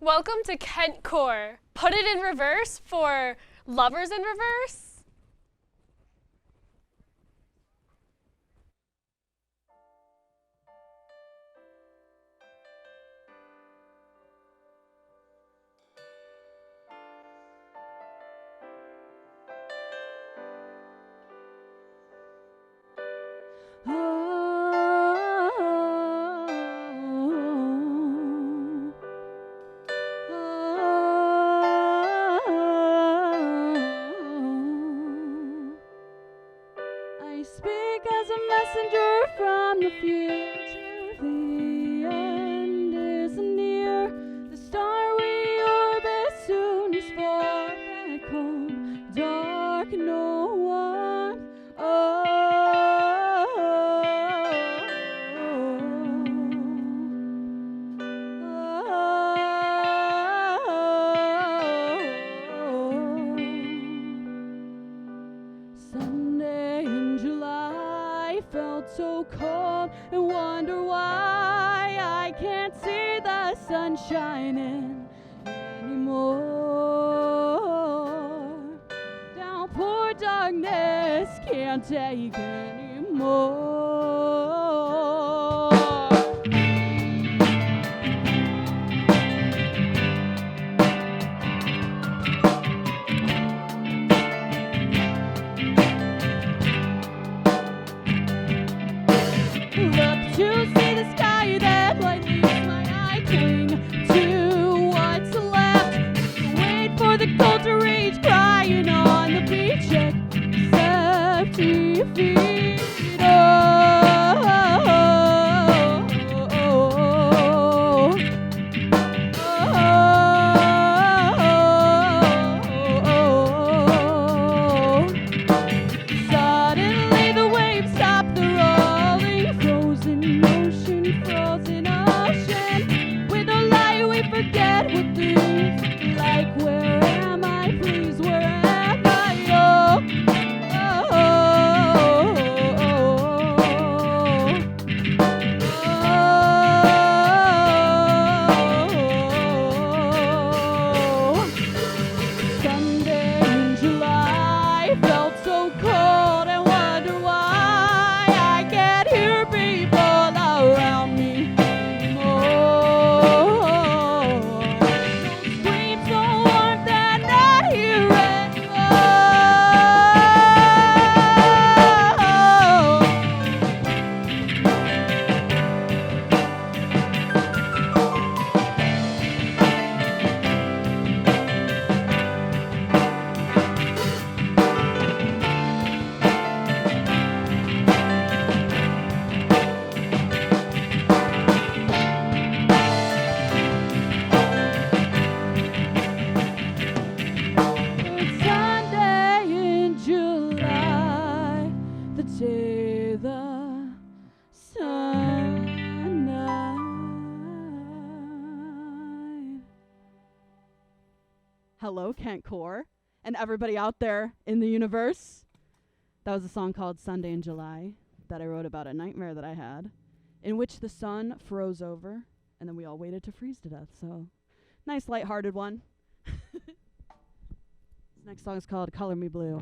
Welcome to Kentcore. Put it in reverse for lovers in reverse. I speak as a messenger from the future. The end is near. The star we orbit soon is far back home. Dark, no one. Sunday in July felt so cold and wonder why I can't see the sun shining anymore. Downpour darkness can't take anymore. Look to see the sky that light leaves my eye. Cling to what's left. Wait for the cold to reach, crying on the beach. Except defeat. Suddenly the waves stop the rolling. Frozen ocean. With no light we forget what things like. Where am I? Please, where am I? Sunday in July felt so cold and wonder why I can't hear people around me anymore. Screams so warm that I not hear It's Sunday in July, the day the sun died. Hello, Kentcore, and everybody out there in the universe. That was a song called Sunday in July that I wrote about a nightmare that I had, in which the sun froze over, and then we all waited to freeze to death. So, nice, lighthearted one. This next song is called Color Me Blue.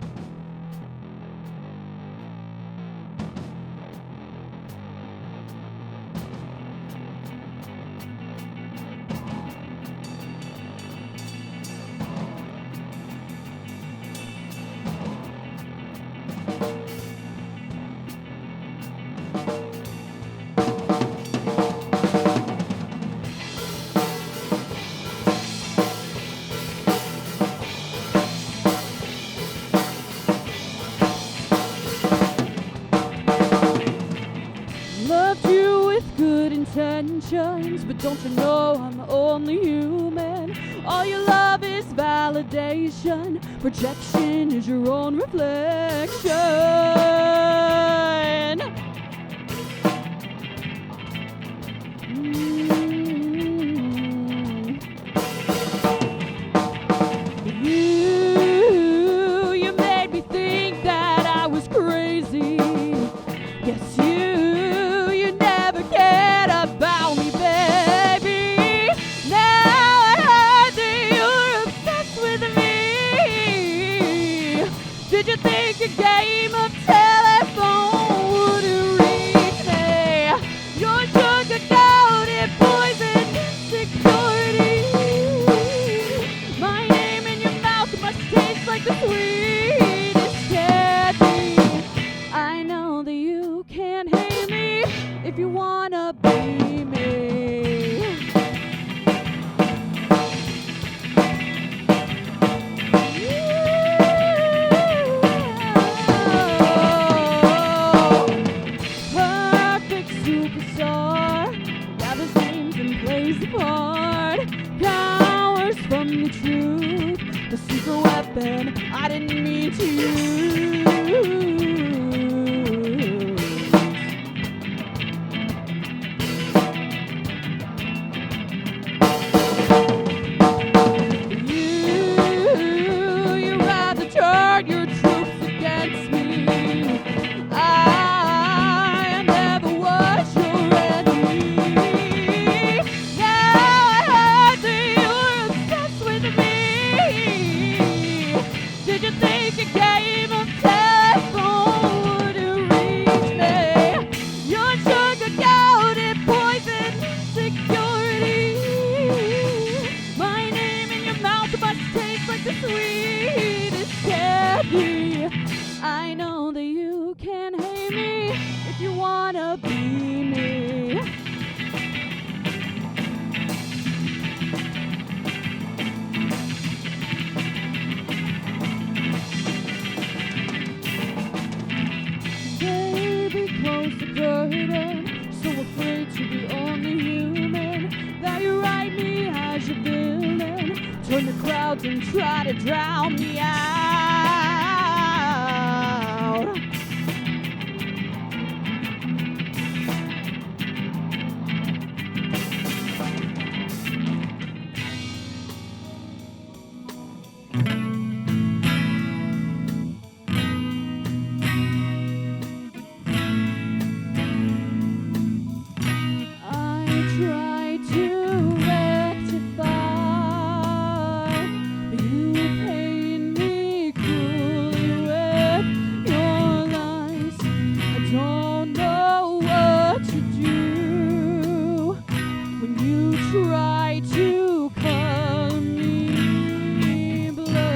Loved you with good intentions, but don't you know I'm only human? All your love is validation, projection is your own reflection. You made me think that I was crazy. Yes, you never cared about me, baby. Now I truth, the secret weapon I didn't mean to use. You rather turn your troops against me. I never was your enemy. Now I heard that you were obsessed with me. Did you think a game of telephone would reach me? Your sugar-coated poison security. My name in your mouth must taste like the sweetest candy. I know that you can hate me if you wanna be me. Baby, close the curtain. So afraid to be only human that you write me as your villain. Turn the crowds and try to drown me out. I try to rectify, but you paint me cruelly with your lies. I don't know what to do when you try to color me blue.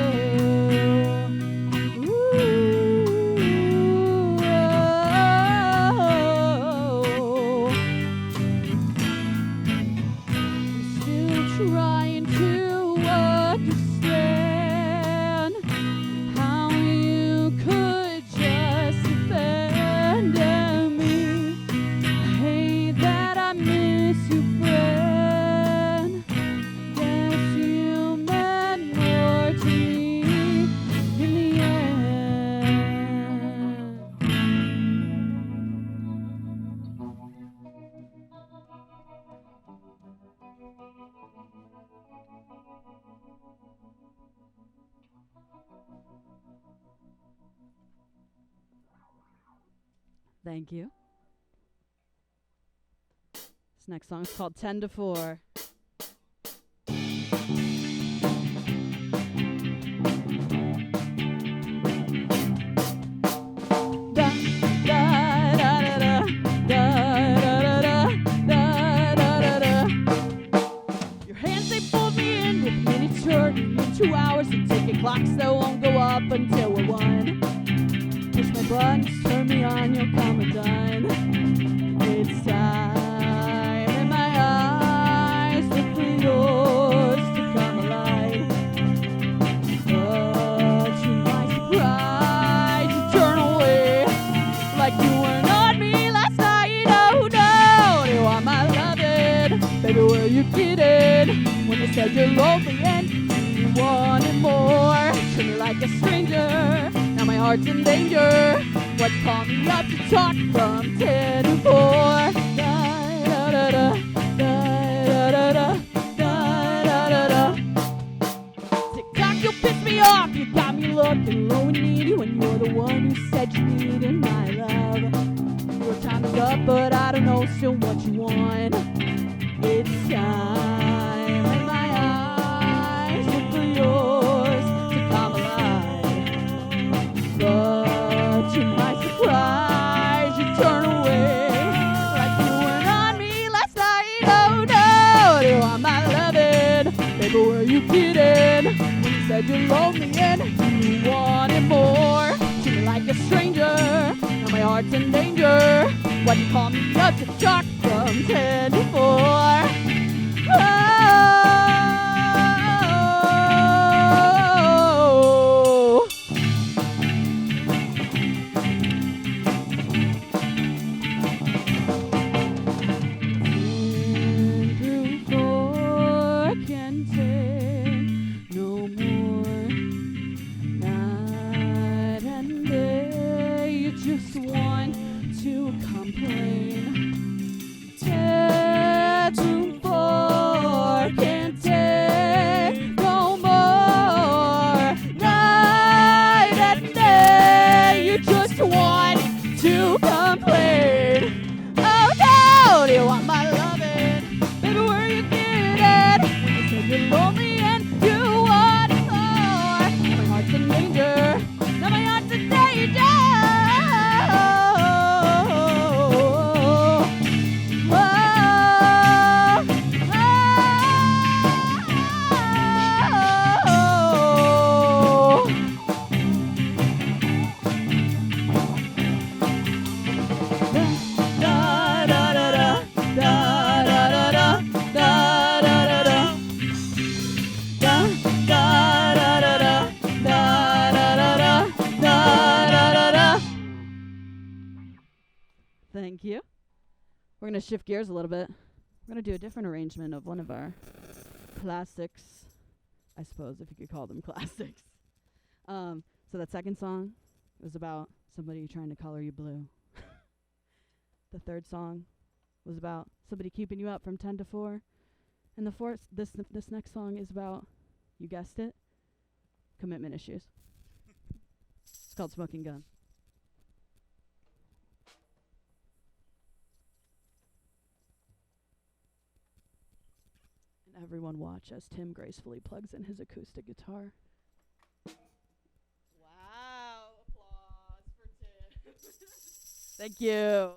Still trying to understand how you could just abandon me. I hate that I miss you, friend. Guess you meant more to me in the end. Thank you. This next song is called 10 to 4. Da, da, da, da, da, da, da, da, da, da, da, da. Your hands, they pulled me in with minutes turning in 2 hours and ticking clocks that won't go up until we're one. Push my buttons, turn me on, you'll come undone. It's time, and my eyes look for yours to come alive. But to my surprise, you turn away like you weren't on me last night. Oh no, you are my loving. Baby, were you kidding when you said you're lonely and you wanted more? Treat me like a stranger. Now my heart's in danger. What call me up to talk from 10 to 4? Da da da da da da da da da da da. Tick tock, you piss me off. You got me looking low and needy when you're the one who said you needed my love. Your time is up, but I don't know still what you want. It's time, and my eyes look for yours to come alive. But to my surprise, you turn away like you weren't on me last night. Oh no, you are my loving. Baby, were you kidding when you said you're lonely and you wanted more? Treat me like a stranger. Now my heart's in danger. Why'd you call me up to talk from 10 to 4? Oh. Through 4 can take no We're going to shift gears a little bit. We're going to do a different arrangement of one of our classics, I suppose, if you could call them classics. So that second song was about somebody trying to color you blue. The third song was about somebody keeping you up from 10 to 4. And the fourth, this next song is about, you guessed it, commitment issues. It's called Smoking Gun. And everyone watch as Tim gracefully plugs in his acoustic guitar. Wow, applause for Tim. Thank you.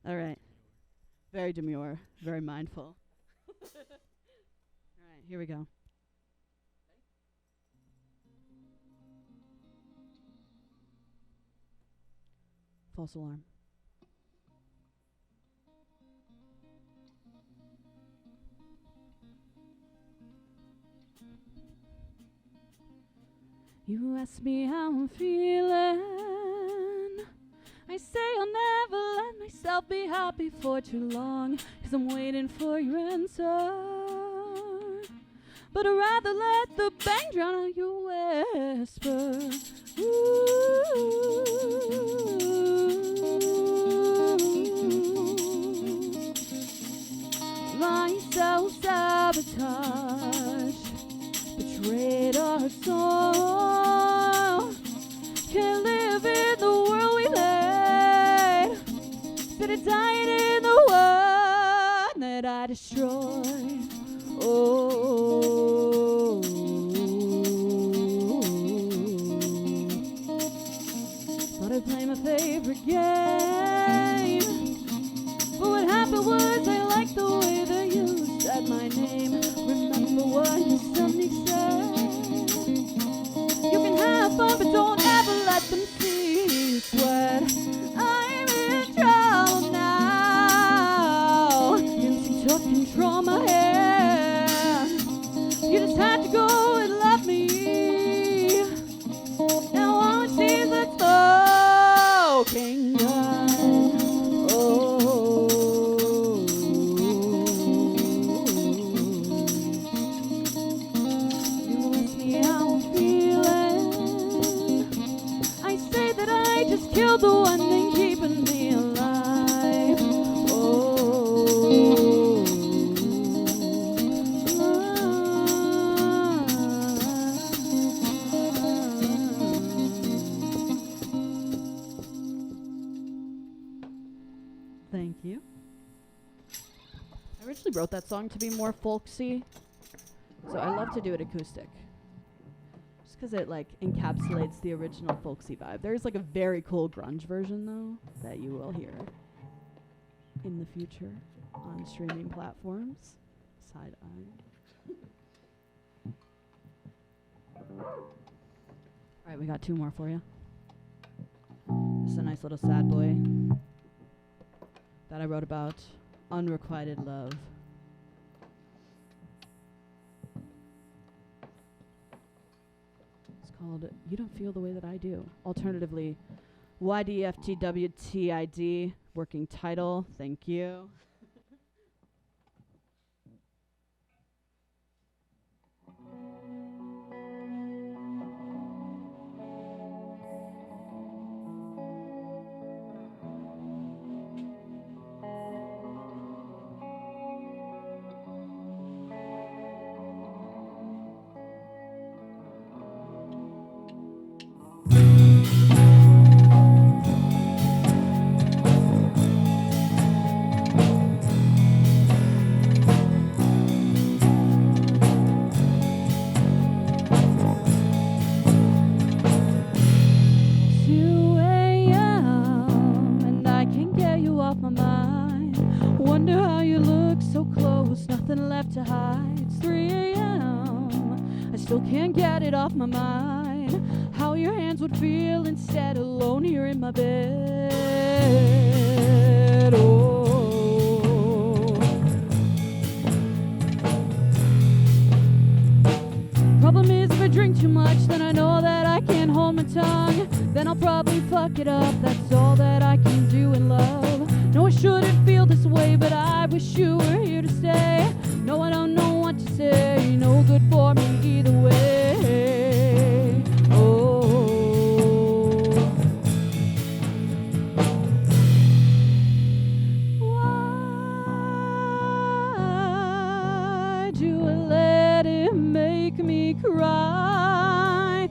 All right. Very demure, very mindful. All right, here we go. False alarm. You ask me how I'm feeling. I say I'll never let myself be happy for too long, 'cause I'm waiting for your answer. But I'd rather let the bang drown out your whisper. Ooh. My self-sabotage betrayed our soul. Can't live in the world we made. Instead of dying in the one that I destroyed. Oh. Thought I'd play my favorite game. But what happened was I liked the way that you said my name. Remember what you suddenly said. You can have fun, but don't ever let them see you sweat. I'm in trouble now. Instinct took control of my hand. You just had to go and love me. Now all it seems like smoking gun. Killed the one thing keeping me alive. Oh. Thank you. I originally wrote that song to be more folksy, so I love to do it acoustic. Because it like encapsulates the original folksy vibe. There's like a very cool grunge version though that you will hear in the future on streaming platforms. Side eye. Alright, we got two more for you. This is a nice little sad boy that I wrote about unrequited love. Called You Don't Feel the Way That I Do. Alternatively, YDFTWTID, working title. Thank you. To hide. It's 3 a.m. I still can't get it off my mind. How your hands would feel instead alone here in my bed. Oh. Problem is if I drink too much, then I know that I can't hold my tongue. Then I'll probably fuck it up. That's all that I can do in love. No, I shouldn't feel this way, but I wish you were here to stay. No, I don't know what to say. You're no good for me either way. Oh, why do I let it make me cry?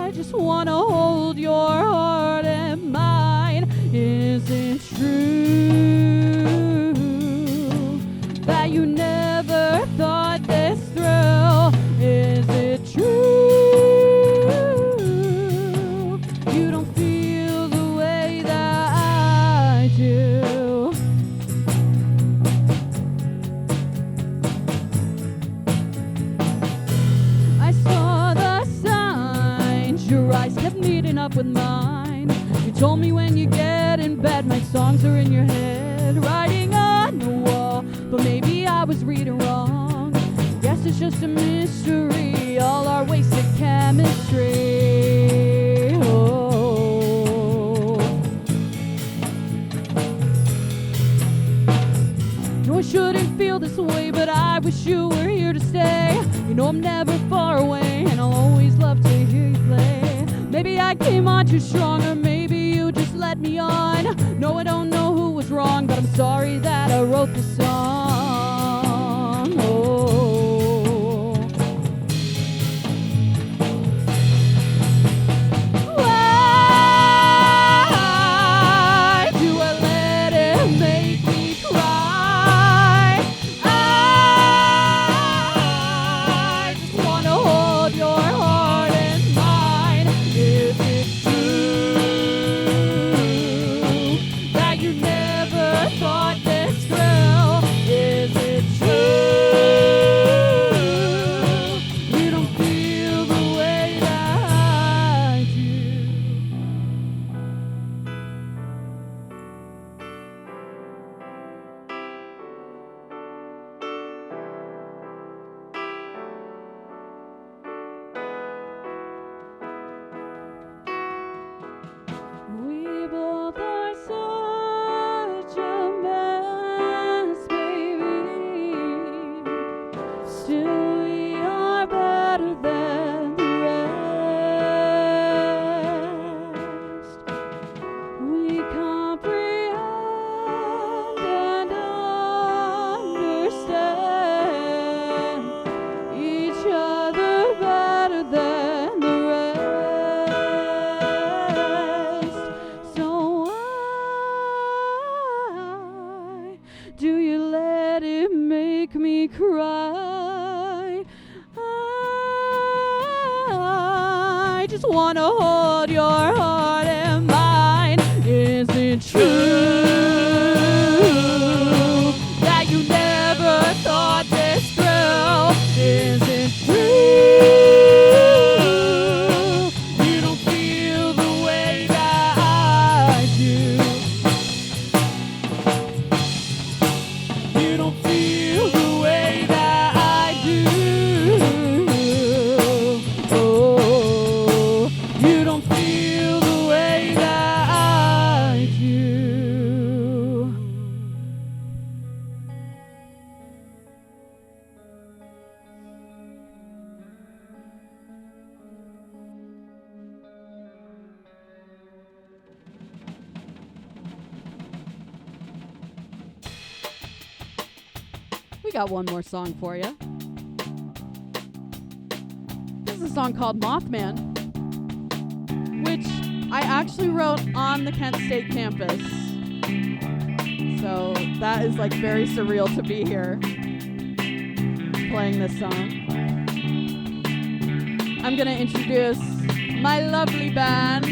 I just wanna hold your heart and mine. Is it true that you never thought this through? Is it true you don't feel the way that I do? I saw the signs, your eyes kept meeting up with mine. You told me when you get in bed, my songs are in your head, writing on the wall. But maybe I was reading wrong. Guess it's just a mystery, all our wasted chemistry. Oh, no, I shouldn't feel this way, but I wish you were here to stay. You know I'm never far away, and I'll always love to hear you play. Maybe I came on too strong, or maybe you just led me on. No, I don't know who was wrong, but I'm sorry that I wrote the song. Oh, why do I let it make me cry? I just wanna hold your heart and mine. Is it true that you never thought this through? Is it true you don't feel the way that I do? We both are such a mess, baby. Still, we are better than the rest. We comprehend and understand each other better than the rest. So why do you let it make me cry? I just wanna hold your heart and mine. Is it true that you never thought this through? Is it true you don't feel the way that I do? You don't feel the way that I do. Oh, you don't feel the way that I do. We got one more song for you. This is a song called Mothman, which I actually wrote on the Kent State campus. So that is like very surreal to be here playing this song. I'm gonna introduce my lovely band.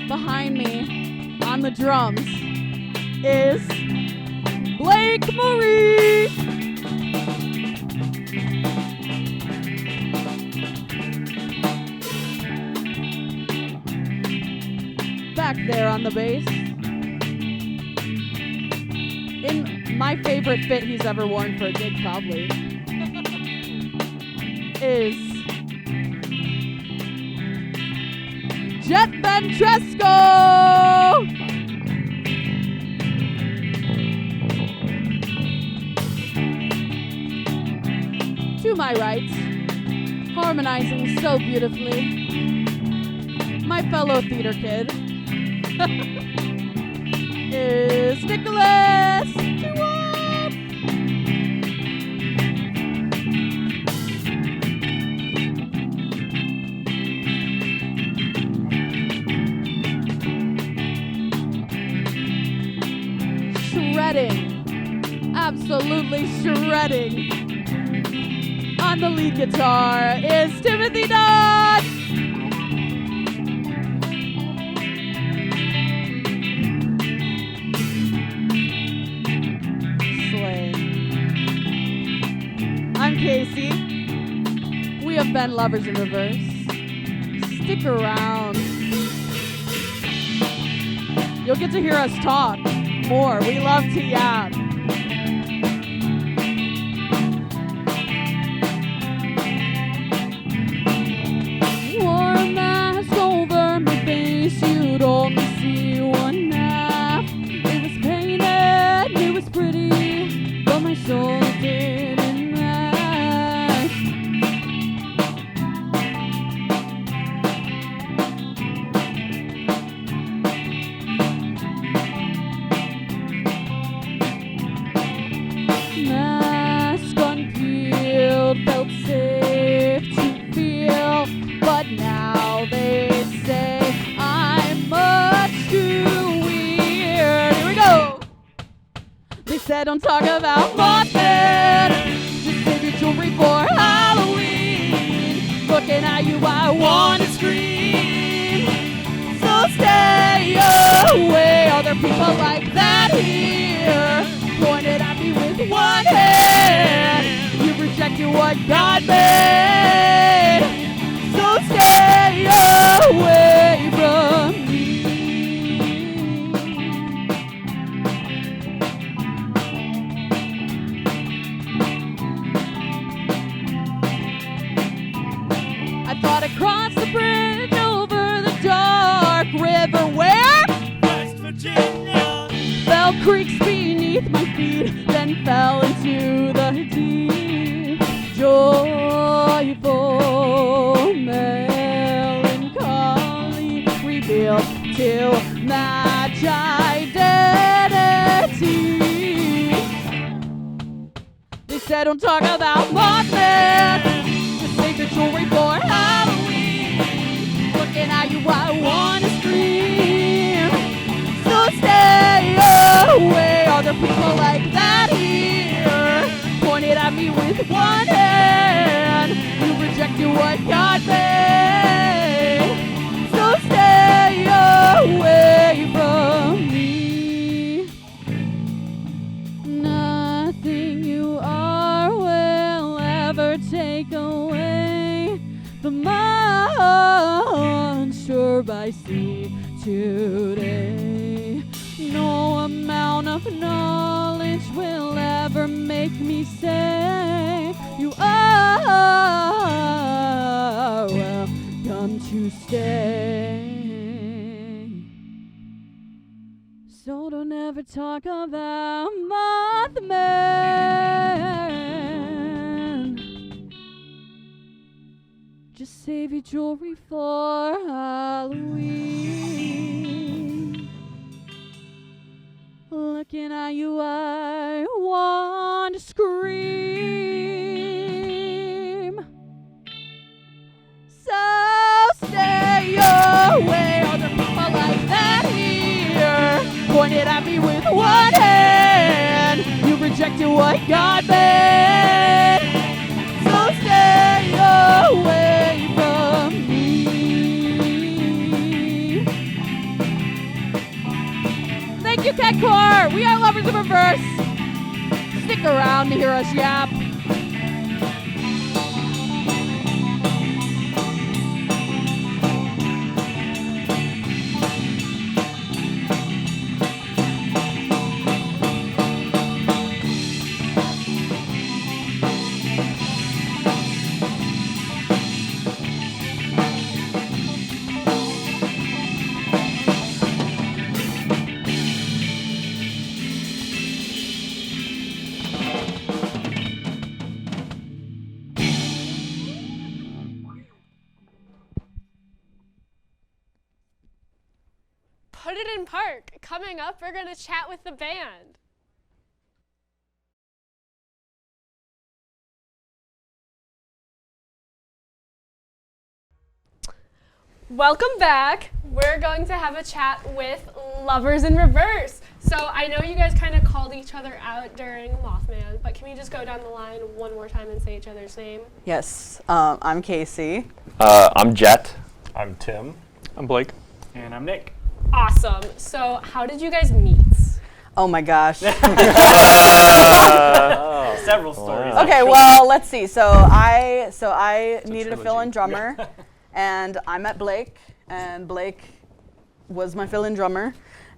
Behind me on the drums is Blake Marie. Back there on the bass. In my favorite fit he's ever worn for a gig, probably, is Jet Ventresco. To my right, harmonizing so beautifully, my fellow theater kid is Nicholas. Shredding, absolutely shredding. On the lead guitar is Timothy Dodd. Slay. I'm Casey. We have been Lovers in Reverse. Stick around. You'll get to hear us talk more. We love to yap. You'd only see one half. It was painted, it was pretty, but my soul didn't match. Mask unpeeled, felt safe to feel, but now they say said don't talk about Mothman. Just save your jewelry for Halloween. Looking at you, I wanna scream. So stay away. Other people like that here pointed at me with one hand. You rejected what God made. So stay away from me. Across the bridge over the dark river where West Virginia fell creeks beneath my feet, then fell into the deep. Joyful melancholy revealed to match identity. They said don't talk about Mothman. Just save your jewelry for Halloween. Looking at you, I wanna scream. So stay away. Other people like that here pointed at me with one hand. You rejected what God made. So stay away from me. Nothing you are will ever take away the monster I see today. No amount of knowledge will ever make me say you are welcome to stay. So don't ever talk about Mothman. Just save your jewelry for Halloween. Looking at you, I want to scream. So stay away. Other people like that here pointed at me with one hand. You rejected what God made. So stay away from me. Thank you, kentcore. We are Lovers in Reverse. Stick around to hear us yap. in Park. Coming up, we're going to chat with the band. Welcome back. We're going to have a chat with Lovers in Reverse. So I know you guys kind of called each other out during Mothman, but can we just go down the line one more time and say each other's name? Yes, I'm Casey. I'm Jet. I'm Tim. I'm Blake. And I'm Nick. Awesome. So how did you guys meet? Oh my gosh. Several stories. Okay, well, let's see. So I needed a fill-in drummer, and I met Blake, and Blake was my fill-in drummer.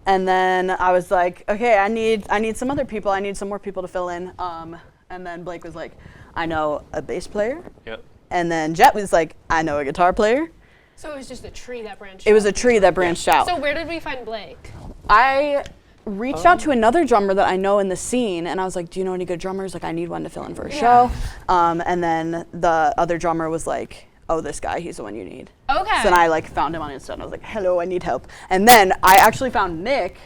And then I was like, okay, I need some other people. I need some more people to fill in. And then Blake was like, I know a bass player. Yep. And then Jet was like, I know a guitar player. So it was just a tree that branched out. It was a tree that branched out. So where did we find Blake? I reached out to another drummer that I know in the scene, and I was like, do you know any good drummers? Like, I need one to fill in for a show. And then the other drummer was like, oh, this guy, he's the one you need. Okay. So then I found him on Insta, and I was like, hello, I need help. And then I actually found Nick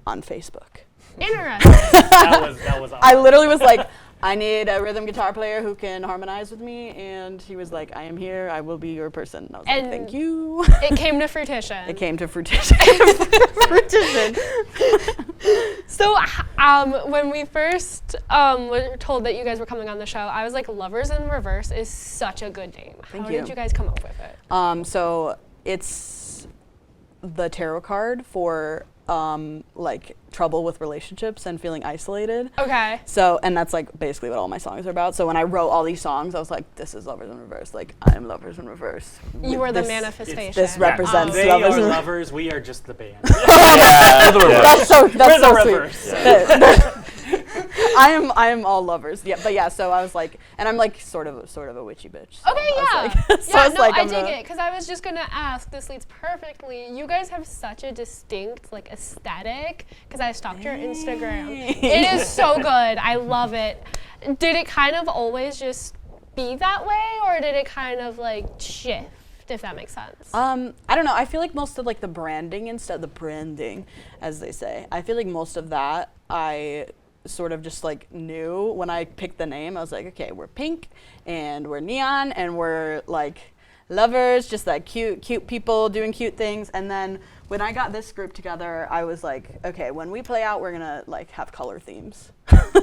on Facebook. Interesting. That was awesome. I literally was like, I need a rhythm guitar player who can harmonize with me, and he was like, I am here, I will be your person. And I was like, thank you. It came to fruition. It came to fruition. Fruition. So when we first were told that you guys were coming on the show, I was like, Lovers in Reverse is such a good name. How did you guys come up with it? So it's the tarot card for like trouble with relationships and feeling isolated. Okay. So, and that's like basically what all my songs are about. So when I wrote all these songs, I was like, this is Lovers in Reverse. Like, I am Lovers in Reverse. You were the This- manifestation. This represents They Lovers are in lovers. We are just the band. That's so We're the sweet. reverse. I am all lovers. Yeah, but yeah, so I was like, and I'm like sort of a witchy bitch. So Okay, I was yeah. like- so yeah, I was no, like, I I'm dig gonna- it, because I was just going to ask, this leads perfectly. You guys have such a distinct, like, aesthetic, because I stalked your Instagram. It is so good. I love it. Did it kind of always just be that way, or did it kind of, like, shift, if that makes sense? I don't know. I feel like most of like the branding as they say. I feel like most of that I sort of just like knew when I picked the name. I was like, okay, we're pink and we're neon and we're like lovers, just like cute people doing cute things. And then when I got this group together, I was like, okay, when we play out, we're gonna like have color themes.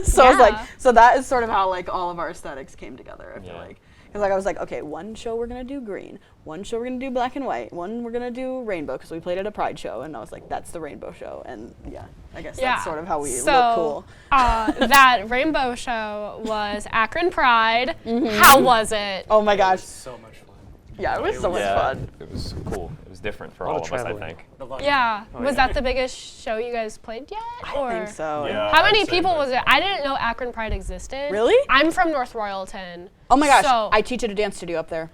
So I was like, so that is sort of how like all of our aesthetics came together. I feel like. Because like I was like, okay, one show we're gonna do green, one show we're gonna do black and white, one we're gonna do rainbow because we played at a Pride show, and I was like, that's the rainbow show, and yeah, I guess that's sort of how we look cool. That rainbow show was Akron Pride. How was it? Oh my gosh, So much fun. yeah, it was so much fun. It was cool. It was different for A lot all of of us, I traveling. think. Yeah. Was that the biggest show you guys played yet? I think so. Yeah. How many I'd say people that. was it? I didn't know Akron Pride existed. Really? I'm from North Royalton. Oh my gosh, So, I teach at a dance studio up there.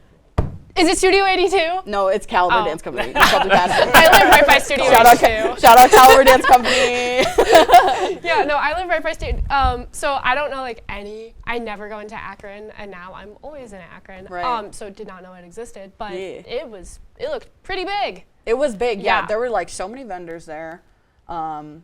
is it Studio 82? No, it's Caliber Oh. Dance Company. It's called the Castle. I live right by Studio 82. Shout out Caliber Dance Company. Yeah, no, I live right by Studio. So I don't know like any. I never go into Akron, and now I'm always in Akron. Right. So did not know it existed, but Yeah. it looked pretty big. It was big, yeah. Yeah. There were like so many vendors there. And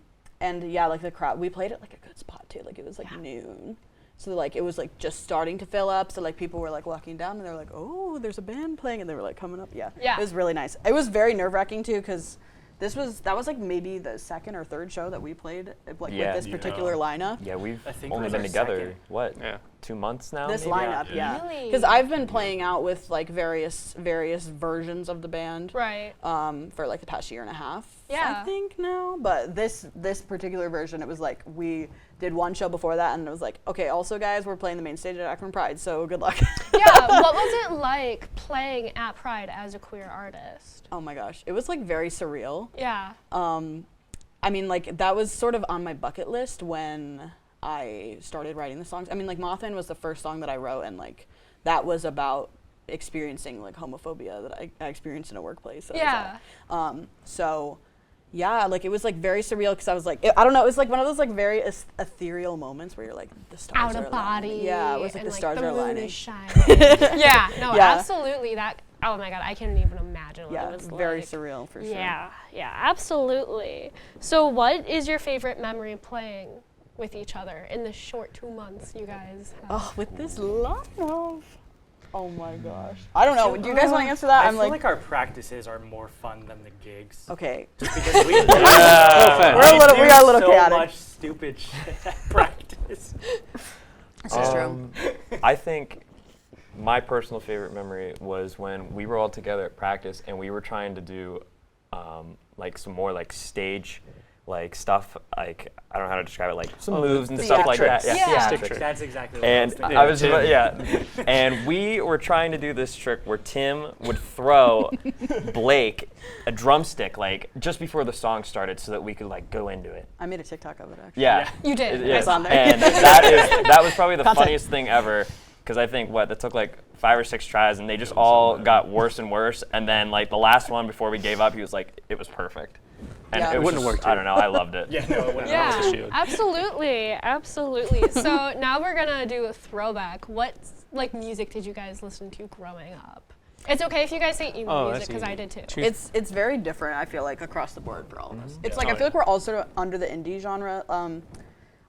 yeah, like the crowd, we played at like a good spot too. Like it was like noon. So like it was like just starting to fill up. So like people were like walking down and they were like, oh, there's a band playing. And they were like coming up. Yeah. Yeah. It was really nice. It was very nerve wracking too because that was like maybe the second or third show that we played like Yeah. with this particular lineup. Yeah, we've I think only it was been our together, second. what, 2 months now? This maybe? lineup, yeah. Really? Because I've been playing out with like various versions of the band. Right. For like the past year and a half, Yeah. I think now. But this particular version, it was like we did one show before that, and it was like, okay, also guys, we're playing the main stage at Akron Pride, so good luck. Yeah. What was it like playing at Pride as a queer artist? Oh my gosh, it was like very surreal. Yeah. I mean, like that was sort of on my bucket list when I started writing the songs. I mean, like Mothman was the first song that I wrote, and like that was about experiencing like homophobia that I experienced in a workplace. So Yeah. So yeah, like it was like very surreal because I was like, I don't know, it was like one of those like very ethereal moments where you're like the stars Out are of body. aligning. Yeah, it was like and, the stars the are moon aligning. is shining. Yeah. No. Yeah. Absolutely. That. Oh my God. I can't even imagine Yeah, it was very like. surreal for sure. Yeah, absolutely. So what is your favorite memory playing with each other in the short 2 months you guys have? Oh, with this love. Oh my gosh. I don't know. Do you guys want to answer that? I I'm feel like, like our practices are more fun than the gigs. okay. Just because we We got a little so chaotic. much stupid shit at practice. This is true. I think my personal favorite memory was when we were all together at practice and we were trying to do like some more like stage like stuff, like I don't know how to describe it, like some moves and stuff like that. Yeah. Theatrics. That's exactly what And I was thinking. and we were trying to do this trick where Tim would throw Blake a drumstick like just before the song started so that we could like go into it. I made a TikTok of it actually. Yeah. You did. Yeah. It's on there. And that was probably the Content. funniest thing ever, because I think that took like 5 or 6 tries and they just all got worse and worse, and then like the last one before we gave up, he was like, it was perfect. And Yeah. it It wouldn't wouldn't work. work I don't know. I loved it. Yeah, no, it wouldn't. Yeah, issue. absolutely. So now we're gonna do a throwback. What like music did you guys listen to growing up? It's okay if you guys say emo Oh, music that's because I easy. did too. It's very different, I feel like, across the board for all of us. It's Yeah. like, I Oh, feel like we're all sort of under the indie genre.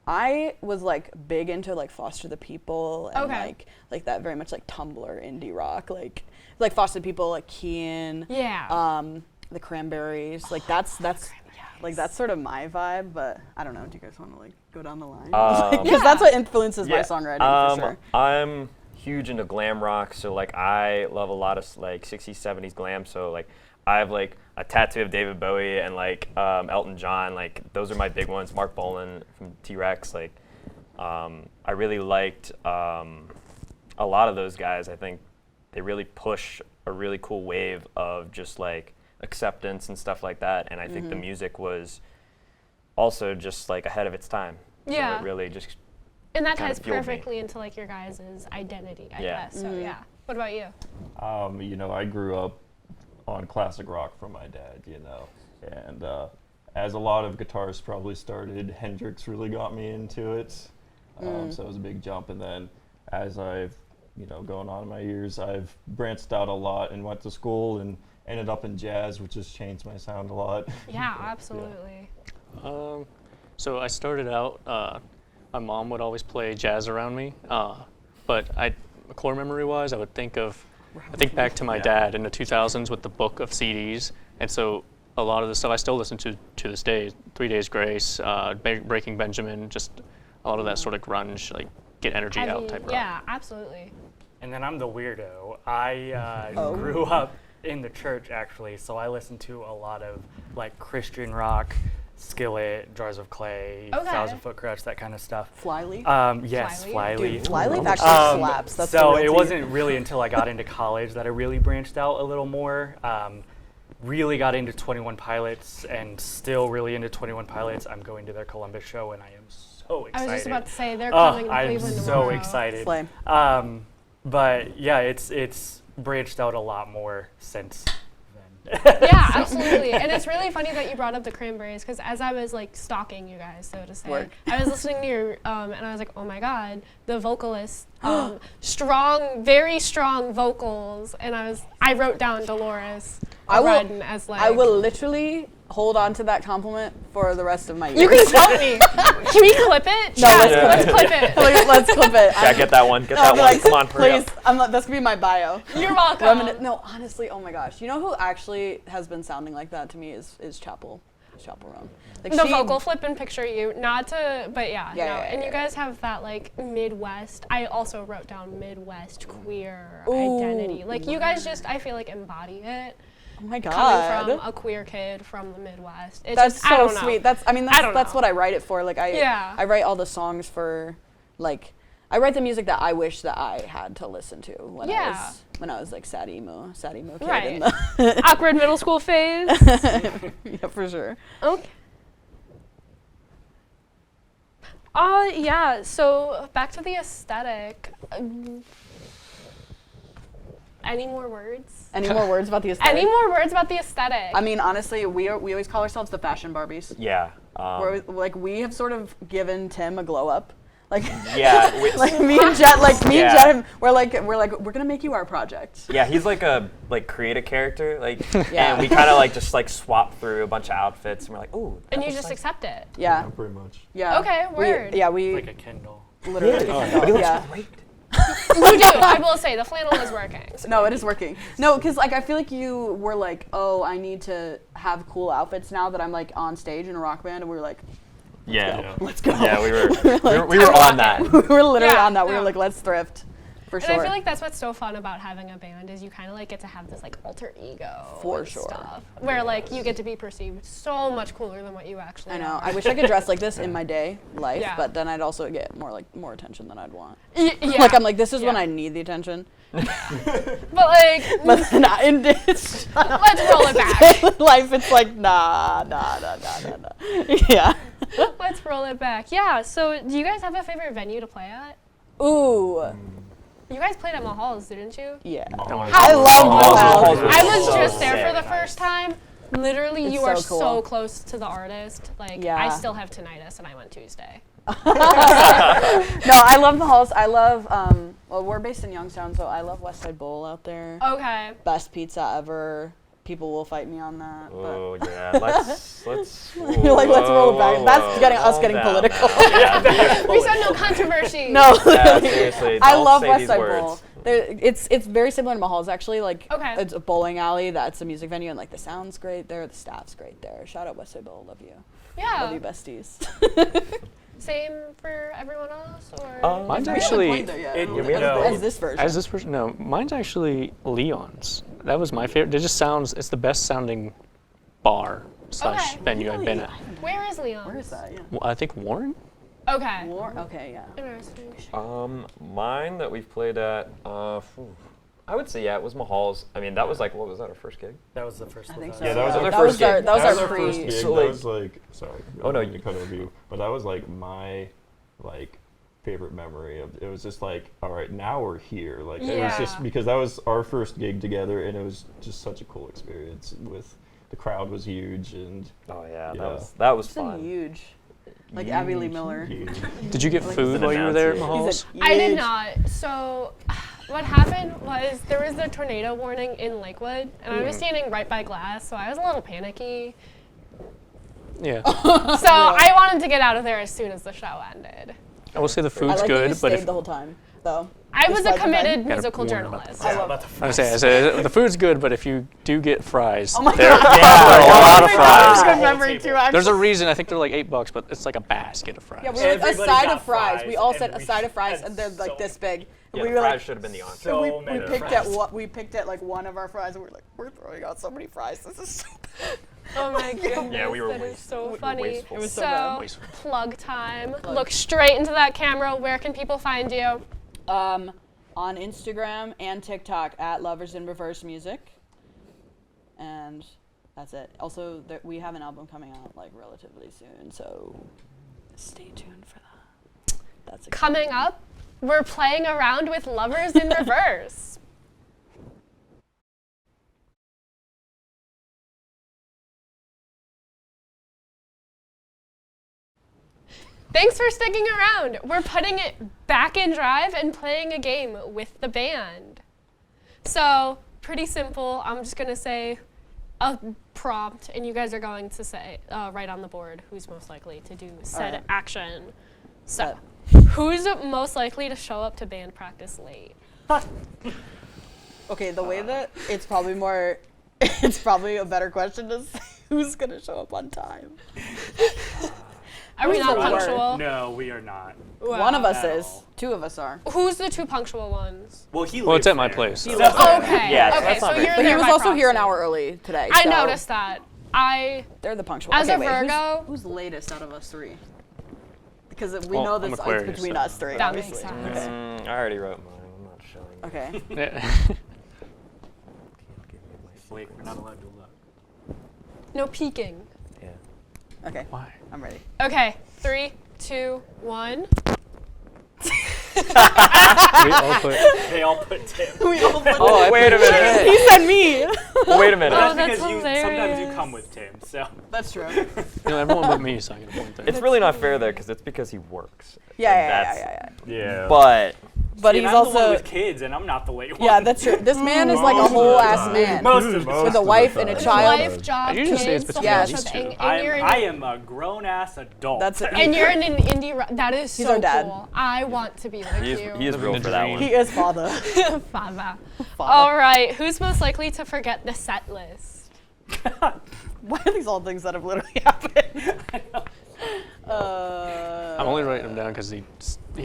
I was like big into like Foster the People and Okay. like that very much like Tumblr indie rock, like Foster the People, like Keane, Yeah. the Cranberries, like that's like that's sort of my vibe. But I don't know. Do you guys want to like go down the line? Because Yeah. that's what influences my Yeah. songwriting for sure. I'm huge into glam rock, so like I love a lot of like 60s, 70s glam. So like I have like a tattoo of David Bowie and like Elton John. Like those are my big ones. Mark Bolan from T-Rex. Like I really liked a lot of those guys. I think they really push a really cool wave of just like acceptance and stuff like that. And I think the music was also just like ahead of its time. Yeah. So it really just and that kinda ties fueled me. perfectly into like your guys' identity, I Yeah. guess. So yeah. What about you? You know, I grew up on classic rock from my dad, you know, and as a lot of guitarists probably started, Hendrix really got me into it. So it was a big jump. And then as I've, you know, going on in my years, I've branched out a lot and went to school and ended up in jazz, which has changed my sound a lot. Yeah, absolutely. So I started out, my mom would always play jazz around me, but core memory-wise, I think back to my dad in the 2000s with the book of CDs, and so a lot of the stuff I still listen to this day, 3 Days Grace, Breaking Benjamin, just a lot of that sort of grunge, like get energy out type rock. Yeah, absolutely. And then I'm the weirdo. I grew up in the church actually, so I listened to a lot of like Christian rock, Skillet, Jars of Clay, Okay. 1,000 Foot Krutch, that kind of stuff. Flyleaf. Yes, Flyleaf? Flyleaf. Dude, Flyleaf actually slaps. That's the so real it tea. wasn't really until I got into college that I really branched out a little more. Really got into 21 Pilots and still really into 21 Pilots. I'm going to their Columbus show and I am so excited. I was just about to say they're coming to I'm Cleveland so tomorrow. excited. Slay. But yeah, it's branched out a lot more since then. Yeah, absolutely. And it's really funny that you brought up the Cranberries because as I was like stalking you guys, so to say, Word. I was listening to your and I was like, oh my god, the vocalist, strong, very strong vocals, and I wrote down Dolores O'Riordan as like. I will literally hold on to that compliment for the rest of my years. You can quote me. Can we clip it? No, Chat, let's let's clip it. Let's clip it. Yeah, get that one. Get No, that I'll be one. like, Come on, hurry please. up. That's gonna be my bio. You're welcome. No, honestly, oh my gosh. You know who actually has been sounding like that to me is Chapel. Chapel Roan. Like The she- vocal flip and picture you, not to, but yeah, Yeah, no. yeah, And yeah, you guys have that like Midwest. I also wrote down Midwest queer Ooh. identity. Like you guys just, I feel like embody it. Oh my Coming god. from a queer kid from the Midwest. It's That's just, I so don't know. sweet. That's don't that's know. what I write it for. Like Yeah. I write all the songs for like I write the music that I wish that I had to listen to when Yeah. I was like sad emo kid. Right. in the- Awkward middle school phase. yeah, for sure. Okay. Yeah, so back to the aesthetic. Any more words? Any more words about the aesthetic? Any more words about the aesthetic? I mean, honestly, we always call ourselves the fashion Barbies. Yeah. We're, like we have sort of given Tim a glow up. Like Yeah, like me and Jet, Yeah. we're gonna make you our project. yeah, he's like a create a character, Yeah. and we kind of just swap through a bunch of outfits, and we're like, ooh. And you just accept it. Yeah. Pretty much. Yeah. Okay, word. We Like a Kindle. literally. But he looks Yeah. great. You do. I will say the flannel is working. No, it is working. No, because I feel like you were like, oh, I need to have cool outfits now that I'm like on stage in a rock band, and we were like, Yeah. let's go. Yeah, we were on that. we were literally Yeah, on that. We yeah. were like, let's thrift, for And sure. I feel like that's what's so fun about having a band is you kind of get to have this alter ego For and sure. stuff where you get to be perceived so much cooler than what you actually I know. are. I wish I could dress like this in my day life, Yeah. but then I'd also get more attention than I'd want. Yeah. Like I'm like, this is when Yeah. I need the attention, But but then in this let's roll it back. life, it's like nah. Yeah. Let's roll it back. Yeah. So do you guys have a favorite venue to play at? Ooh. You guys played at Mahal's, didn't you? Yeah. I I love Mahal's. I was so just there sick. for the first time. Literally, It's you are so cool. so close to the artist. Yeah. I still have tinnitus, and I went Tuesday. No, I love Mahal's. I love well, we're based in Youngstown, so I love West Side Bowl out there. Okay. Best pizza ever. People will fight me on that. Oh yeah, let's. You're like, let's roll it back. That's getting us calm getting down, political. man. Yeah, We said no controversy. No, Yeah, seriously. I don't love say West these Side words. Bowl. It's very similar to Mahal's actually. Okay. It's a bowling alley that's a music venue, and the sound's great there, the staff's great there. Shout out West Side Bowl, love you, love you Yeah. besties. Same for everyone else, or Mine's We haven't actually played there yet. Yeah, we haven't As this version. as this person. No, mine's actually Leon's. That was my favorite. It just sounds. It's the best sounding bar slash Okay. venue I've been at. where is Leon? Where is that? Yeah. Well, I think Warren. Okay. Okay, yeah. Interesting. Mine that we've played at, I would say it was Mahal's. I mean, that was what was that, our first gig? That was the first I one. think so. Yeah, that was our that first was our gig. that was That our was our first pre. gig. So, That was sorry. Oh, no, you cut over you. But that was my favorite memory of. It was just all right, now we're here. It was Yeah. just because that was our first gig together, and it was just such a cool experience. The crowd was huge, and Oh yeah, Yeah. that was It's fun. huge. Like Abby Lee Miller. huge. Did you get Like, food he's an while you were there at announcer. Mahal's? I did not. So, what happened was there was a tornado warning in Lakewood, and I was standing right by glass, so I was a little panicky. Yeah. So I wanted to get out of there as soon as the show ended. I will say the I food's like that good, you but stayed if the whole time, though. I was a Despite the committed fact- musical Gotta warn about journalist. the I love About the I say the food's good, but if you do get fries, Oh my there, God. there are a lot of fries. Good memory too, actually. There's a reason. I think they're like $8, but it's like a basket of fries. Yeah, we were like, a Everybody side got of fries. We fries, all and said a we side of fries, had and they're like so this big. Yeah, we the were fries like, should have been the entree. So we many picked fries. at one of our fries, and we were like, we're throwing out so many fries. This is so bad. Oh my goodness, Yeah, we were that is wasteful. so funny. Wasteful. It was so bad. Wasteful. Plug time. Look straight into that camera. Where can people find you? On Instagram and TikTok at Lovers in Reverse Music, and that's it. Also, we have an album coming out relatively soon, so stay tuned for that. That's exciting. Coming up, we're playing around with Lovers in Reverse. Thanks for sticking around. We're putting it back in drive and playing a game with the band. So, pretty simple. I'm just going to say a prompt, and you guys are going to say, write on the board who's most likely to do said Alright. action. So, who's most likely to show up to band practice late? Okay, the way that it's probably a better question to say who's gonna show up on time. Are we not the word? punctual? No, we are not. Well, One of us at is. all. Two of us are. Who's the two punctual ones? Well, he Well, it's lives at my there. place. He so- lives there. Okay. Yeah, so okay, that's so not you're very- But there he was by also here an proxy. hour early today. I so noticed that. They're the punctual. As okay, a wait, Virgo- who's lamest out of us three? Because we Well, know I'm this it's Aquarius, between so- us three. That makes obviously. sense. I already wrote mine. I'm not showing you. Okay. Yeah. Can't give me my Blake, we're not allowed to look. No peeking. Yeah. Okay. Why? I'm ready. Okay, 3, 2, 1. We all put. They all put Tim. Oh, Wait a minute. He said me. Wait a minute. Oh, That's that's because sometimes you hilarious. come with Tim. So So That's true. Everyone but me, so I get a point there. It's really not fair though, because it's because he works. Yeah, And yeah, yeah, that's- yeah, Yeah. But But and he's I'm the one also with kids, and I'm not the late one. yeah, that's true. This man is like a Most of the whole ass time. man. Most of the Most With a of the wife and a time. child. Life, job, I usually say it's kids, between the these whole two. thing, and you're in I am a grown ass adult. That's it. and you're in an indie. That is He's so our dad. cool. I want to be like he is, you. he is real Living for the that dream. one. He is father. Father. Father. All right, who's most likely to forget the set list? Why are these all things that have literally happened? I'm only writing them down because he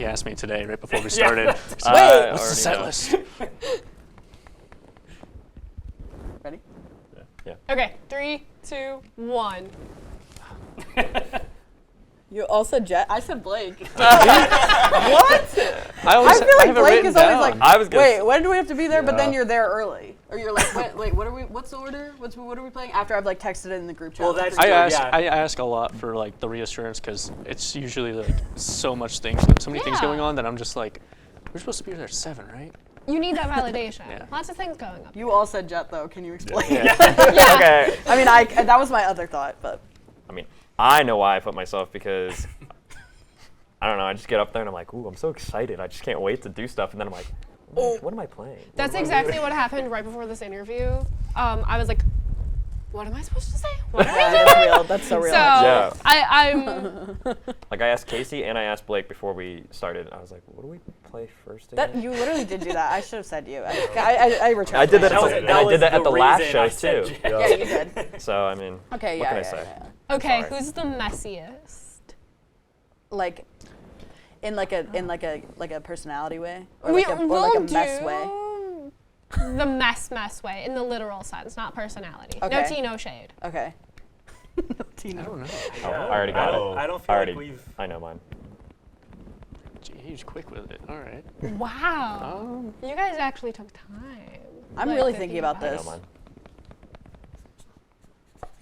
asked me today right before we started. Wait, What's the set list? Ready? Okay, 3, 2, 1. You all said Jet. I said Blake. I I feel like have it Blake written is always down. like, I was gonna wait, when do we have to be there? But then Yeah. you're there early, or you're like, wait, what's the order? What are we playing? After I've like texted it in the group chat. Well, that's I true, ask yeah. I ask a lot for like the reassurance because it's usually like so many things Yeah. going on that I'm just like, we're supposed to be there at 7, right? You need that validation. Yeah. Lots of things going up. You all said Jet though. Can you explain? Okay. I mean, that was my other thought, but I mean, I know why I put myself because I don't know. I just get up there and I'm like, ooh, I'm so excited. I just can't wait to do stuff. And then I'm like, what am I playing? That's exactly what happened right before this interview. I was like, what am I supposed to say? What are we yeah, doing? that's real. That's so real. So Yeah. I'm Like I asked Casey and I asked Blake before we started. I was like, what do we play first That again? you literally did do that. I should have said you. I retract. I did that, myself. and I did that at the last reason show I said too. Jet. Yeah, you did. So I mean, Okay, what yeah, can I yeah, say? yeah. okay. Sorry. Who's the messiest? Like, in like a personality way, or We like a, or will like a mess way. do the mess way in the literal sense, not personality. No Okay. tea, no shade. Okay. No, I Tina. don't know. I already got it. I don't feel Already. like we've. I know mine. Gee, he's quick with it. All right. Wow. You guys actually took time. I'm like, really to thinking think about I know this. mine.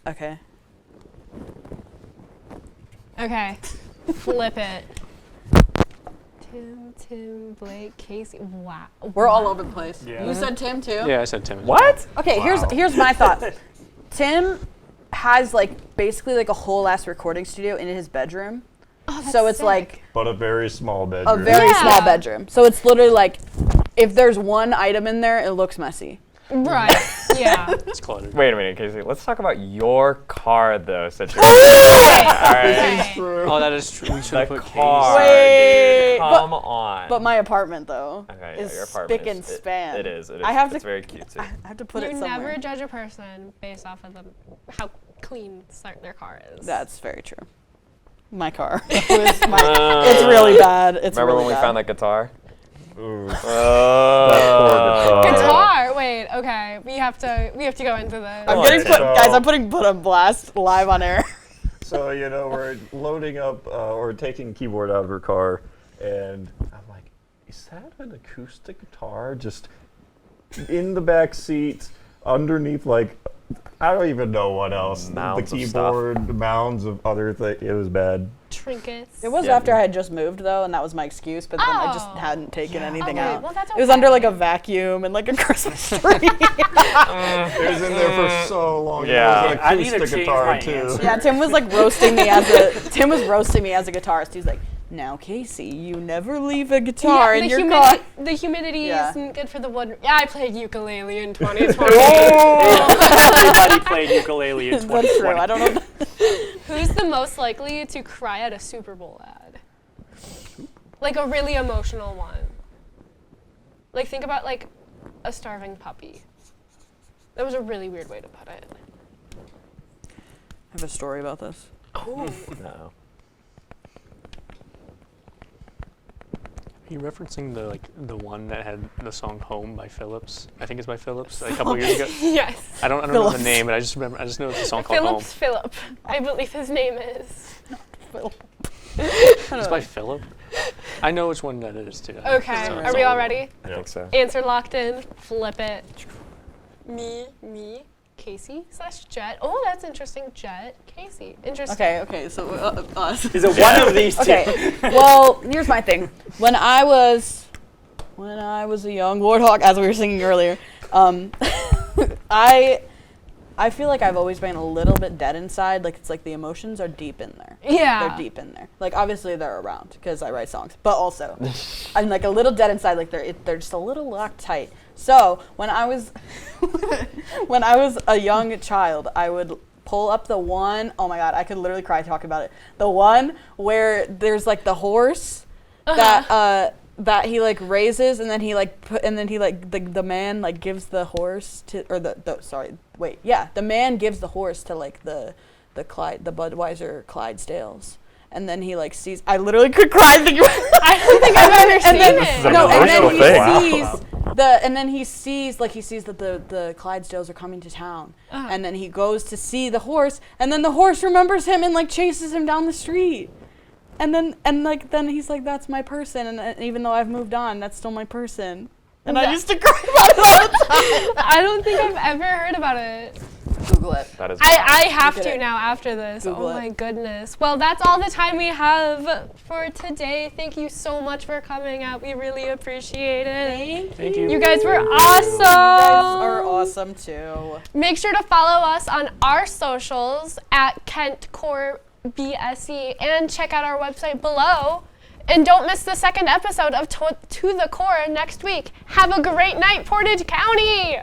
Okay. Okay. Flip it. Tim, Blake, Casey. Wow. We're all over the place. Yeah. You said Tim too? Yeah, I said Tim. What? Okay, here's my thought. Tim has like basically like a whole ass recording studio in his bedroom. Oh, that's So it's sick. like But a very small a bedroom. very Yeah. small bedroom. So it's literally like if there's one item in there, it looks messy. Right. Yeah. It's cluttered. Wait a minute, Casey. Let's talk about your car though situation. Okay. All right. Okay. Oh, that is true. We should The have put car, Wait, dude. Come on. But my apartment though Okay, yeah, is your apartment spick and is- span. It is. It is. I have it's to. very cute too. I have to put You it somewhere. never judge a person based off of how clean their car is. That's very true. My car. It's really bad. It's Remember really when we bad. found that guitar? Ooh. Oh. That poor guitar. Wait. Okay. We have to go into this. I'm Come getting on, put, so- guys. I'm putting put on blast live on air. So, we're loading up or taking keyboard out of her car, and I'm like, is that an acoustic guitar just in the back seat underneath, like, I don't even know what else. Mounds the of stuff. keyboard, mounds of other things. It was bad. Trinkets. It was Yeah. after I had just moved though, and that was my excuse. But then I just Oh. hadn't taken anything Okay, out. well, that's It was under like a okay. vacuum and like a Christmas tree. It was in there for so long. Yeah. It was I an need to acoustic change guitar, my too. answer. Yeah, Tim was roasting me as a guitarist. He's like, "Now, Casey, you never leave a guitar in your car." The humidity Yeah. isn't good for the wood. Yeah, I played ukulele in 2020. Everybody played ukulele in 2020. That's true. I don't know. Who's the most likely to cry at a Super Bowl ad? Like a really emotional one. Like think about like a starving puppy. That was a really weird way to put it. I have a story about this. No. Are you referencing the one that had the song "Home" by Phillips? I think it's by Phillips. A couple years ago. Yes. I don't know the Phillips. name, but I just know it's a song called "Home." Philip. I believe his name is. It's by Philip. I know which one that is too. Okay. So Are it's we all- all ready? I think so. Answer locked in. Flip it. Me, Casey / Jet. Oh, that's interesting. Jet, Casey. Interesting. Okay. So us. Is it one of these two? Okay. Well, here's my thing. When I was a young warthog, as we were singing earlier, I I feel like I've always been a little bit dead inside. Like it's like the emotions are deep in there. Yeah. They're deep in there. Like obviously they're around because I write songs, but also I'm like a little dead inside. Like they're just a little locked tight. So when I was when I was a young child, I would pull up the one, oh my God, I could literally cry talking about it. The one where there's like the horse that he like raises, and then he like the man like gives the horse to, or the man gives the horse to like the Budweiser Clydesdales. And then he like sees, I literally could cry thinking about it. I don't think I've ever seen it. And then he sees that the Clydesdales are coming to town. And then he goes to see the horse, and then the horse remembers him and like chases him down the street. And then he's like, that's my person, and even though I've moved on, that's still my person. And I used to cry about it all the time. I don't think I've ever heard about it. Google it. That is I have Look at to it. now after this. Google Oh it. my goodness. Well, that's all the time we have for today. Thank you so much for coming out. We really appreciate it. Thank you. You guys were awesome. You guys are awesome too. Make sure to follow us on our socials at kentcore BSE and check out our website below. And don't miss the second episode of To the Core next week. Have a great night, Portage County.